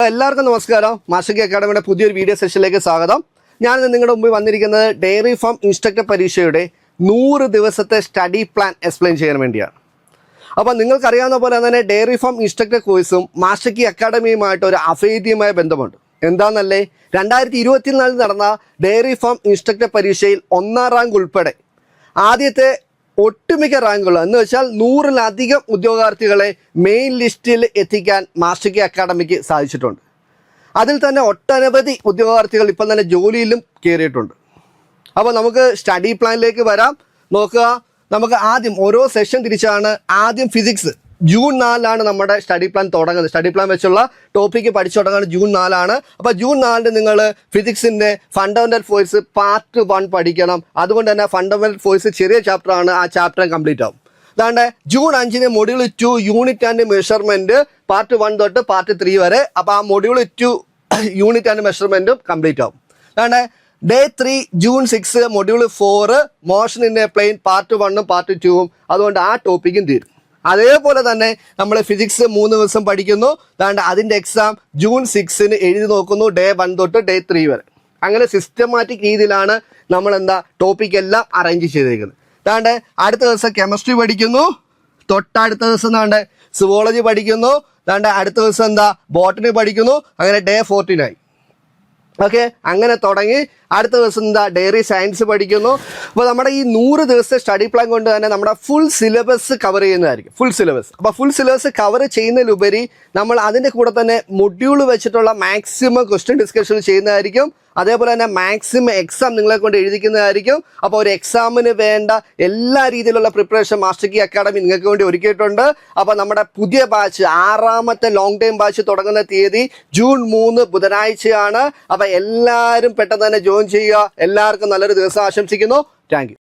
എല്ലാവർക്കും നമസ്കാരം. മാസ്റ്റർ കി അക്കാഡമിയുടെ പുതിയൊരു വീഡിയോ സെഷനിലേക്ക് സ്വാഗതം. ഞാൻ നിങ്ങളുടെ മുമ്പിൽ വന്നിരിക്കുന്നത് ഡയറി ഫാം ഇൻസ്ട്രക്ടർ പരീക്ഷയുടെ 100 ദിവസത്തെ സ്റ്റഡി പ്ലാൻ എക്സ്പ്ലെയിൻ ചെയ്യാൻ വേണ്ടിയാണ്. അപ്പോൾ നിങ്ങൾക്കറിയാവുന്ന പോലെ തന്നെ ഡയറി ഫാം ഇൻസ്ട്രക്ടർ കോഴ്സും മാസ്റ്റർ കി അക്കാഡമിയുമായിട്ട് ഒരു അഭേദ്യമായ ബന്ധമുണ്ട്. എന്താണെന്നല്ലേ, 2024 നടന്ന ഡയറി ഫാം ഇൻസ്ട്രക്ടർ പരീക്ഷയിൽ 1ാം റാങ്ക് ഉൾപ്പെടെ ആദ്യത്തെ ഒട്ടുമിക്ക റാങ്കുകൾ എന്ന് വെച്ചാൽ 100-ലധികം ഉദ്യോഗാർത്ഥികളെ മെയിൻ ലിസ്റ്റിൽ എത്തിക്കാൻ മാസ്റ്റർ കി അക്കാഡമിക്ക് സാധിച്ചിട്ടുണ്ട്. അതിൽ തന്നെ ഒട്ടനവധി ഉദ്യോഗാർത്ഥികൾ ഇപ്പം തന്നെ ജോലിയിലും കയറിയിട്ടുണ്ട്. അപ്പോൾ നമുക്ക് സ്റ്റഡി പ്ലാനിലേക്ക് വരാം. നോക്കുക, നമുക്ക് ആദ്യം ഓരോ സെഷൻ തിരിച്ചാണ്. ആദ്യം ഫിസിക്സ് ജൂൺ 4 നമ്മുടെ സ്റ്റഡി പ്ലാൻ തുടങ്ങുന്നത്. സ്റ്റഡി പ്ലാൻ വെച്ചുള്ള ടോപ്പിക്ക് പഠിച്ചു തുടങ്ങുന്നത് ജൂൺ 4. അപ്പോൾ ജൂൺ 4 നിങ്ങൾ ഫിസിക്സിൻ്റെ ഫണ്ടമെൻ്റൽ ഫോഴ്സ് പാർട്ട് 1 പഠിക്കണം. അതുകൊണ്ട് തന്നെ ഫണ്ടമെൻ്റൽ ഫോഴ്സ് ചെറിയ ചാപ്റ്ററാണ്, ആ ചാപ്റ്റർ കംപ്ലീറ്റ് ആവും. അതാണ്ട് June 5 module 2 unit and measurement part 1 തൊട്ട് പാർട്ട് 3 വരെ. അപ്പോൾ ആ മൊഡ്യൂൾ 2 യൂണിറ്റ് ആൻഡ് മെഷർമെൻറ്റും കംപ്ലീറ്റ് ആവും. അതാണ്ട് day 3 June 6 module 4 motion in a plane part 1ഉം പാർട്ട് 2ഉം. അതുകൊണ്ട് ആ ടോപ്പിക്കും തീരും. അതേപോലെ തന്നെ നമ്മൾ ഫിസിക്സ് 3 ദിവസം പഠിക്കുന്നു. അതാണ്ട് അതിൻ്റെ എക്സാം ജൂൺ 6 എഴുതി നോക്കുന്നു, ഡേ 1 തൊട്ട് ഡേ 3 വരെ. അങ്ങനെ സിസ്റ്റമാറ്റിക് രീതിയിലാണ് നമ്മൾ ടോപ്പിക് എല്ലാം അറേഞ്ച് ചെയ്തിരിക്കുന്നത്. അതാണ്ട് അടുത്ത ദിവസം കെമിസ്ട്രി പഠിക്കുന്നു, തൊട്ടടുത്ത ദിവസം സുവോളജി പഠിക്കുന്നു, അതാണ്ട് അടുത്ത ദിവസം ബോട്ടണി പഠിക്കുന്നു. അങ്ങനെ ഡേ 14 ഓക്കെ. അങ്ങനെ തുടങ്ങി അടുത്ത ദിവസം ഡയറി സയൻസ് പഠിക്കുന്നു. അപ്പോൾ നമ്മുടെ ഈ 100 ദിവസത്തെ സ്റ്റഡി പ്ലാൻ കൊണ്ട് തന്നെ നമ്മുടെ ഫുൾ സിലബസ് കവർ ചെയ്യുന്നതായിരിക്കും. Full syllabus. അപ്പോൾ ഫുൾ സിലബസ് കവർ ചെയ്യുന്നതിലുപരി നമ്മൾ അതിൻ്റെ കൂടെ തന്നെ മൊഡ്യൂൾ വെച്ചിട്ടുള്ള മാക്സിമം ക്വസ്റ്റ്യൻ ഡിസ്കഷൻ ചെയ്യുന്നതായിരിക്കും. അതേപോലെ തന്നെ മാക്സിമം എക്സാം നിങ്ങളെ കൊണ്ട് എഴുതിക്കുന്നതായിരിക്കും. അപ്പോൾ ഒരു എക്സാമിന് വേണ്ട എല്ലാ രീതിയിലുള്ള പ്രിപ്പറേഷൻ മാസ്റ്റർ കി അക്കാഡമി നിങ്ങൾക്ക് വേണ്ടി ഒരുക്കിയിട്ടുണ്ട്. അപ്പോൾ നമ്മുടെ പുതിയ ബാച്ച് 6ാമത്തെ ലോങ് ടൈം ബാച്ച് തുടങ്ങുന്ന തീയതി ജൂൺ 3 ബുധനാഴ്ചയാണ്. അപ്പോൾ എല്ലാവരും പെട്ടെന്ന് തന്നെ ജോയിൻ ചെയ്യുക. എല്ലാവർക്കും നല്ലൊരു ദിവസം ആശംസിക്കുന്നു. Thank you.